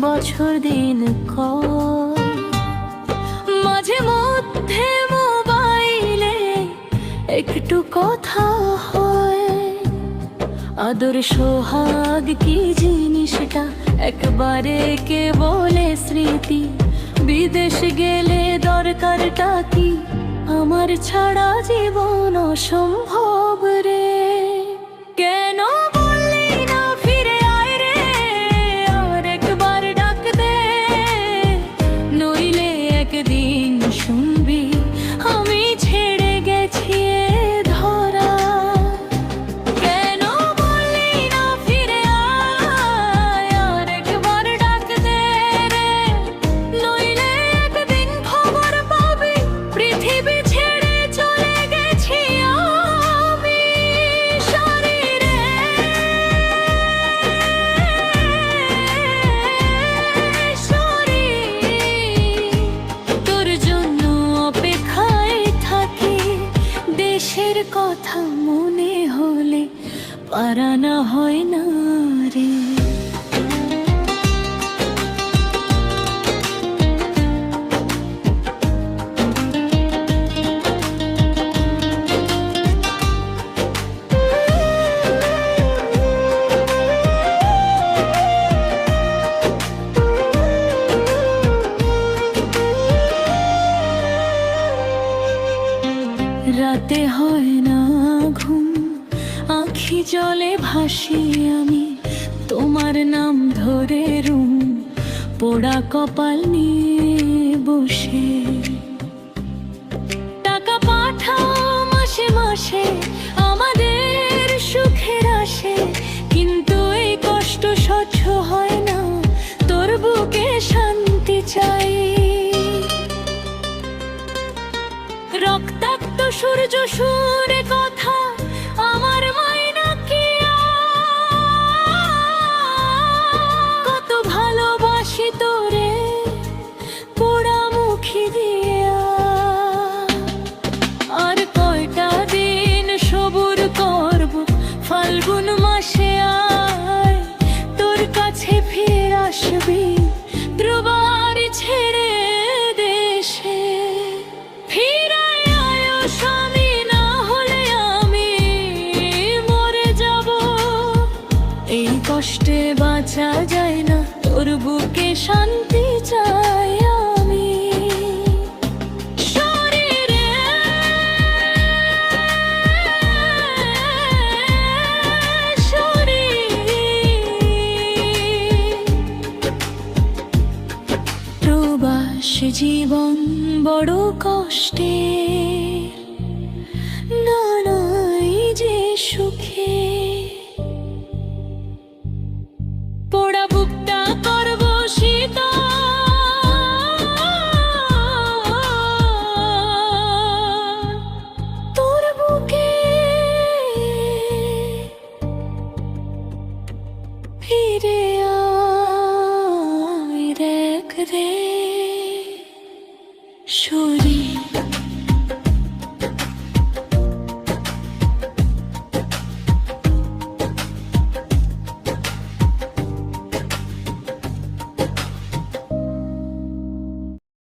বছর দিন কয়, মাঝে মধ্যে মোবাইলে একটু কথা হয়। আদর সোহাগ কি জিনিসটা একবারে কে বলে স্মৃতি, বিদেশ গেলে দরকারটা কি, আমার ছাড়া জীবন অসম্ভব রে। কেন বললি না ফিরে আয় রে, আর একবার ডাক দে, নইলে একদিন শুনবি আমি ছেড়ে গেছি এ ধরা। কেন বললি না ফিরে আয়, আর একবার ডাক দে রে, নইলে একদিন খবর পাবি পৃথিবী ছেড়ে চলে গেছি আমি। শরীরে তোর জন্য অপেক্ষায় থাকি, দেশের কথা মনে হলে পারানা হয় না রে। রাতে হয় না ঘুম, আঁখি জলে ভাসি আমি, তোমার নাম ধরে রুম পোড়া কপাল নিয়ে বসে। টাকা পাঠাও মাসে মাসে আমাদের সুখের আসে, কিন্তু এই কষ্ট সহ্য হয় না, তোর বুকে শান্তি চাই। রক্তাক্ত সূর্য সুরে কথা আমার মাইনা কিয়া, কত ভালোবাসি তোরে পোড়া মুখি দিয়া। আর কয়টা দিন সবুর করব, ফাল্গুন মাসে আয় তোর কাছে ফিরে আসবি ধ্রুবারি ছেড়ে দেশে। ফিরায় আয় স্বামী, না হলে আমি মরে যাব। এই কষ্টে বাঁচা যায় না, তোর বুকে শান্তি চাই আমি। শরীরে প্রবাস জীবন বড় কষ্টের, না নাই যে সুখে। পোড়া বুকটা করব শীতল, তোর বুকে ফিরে আয় দেখ রে। সূর্য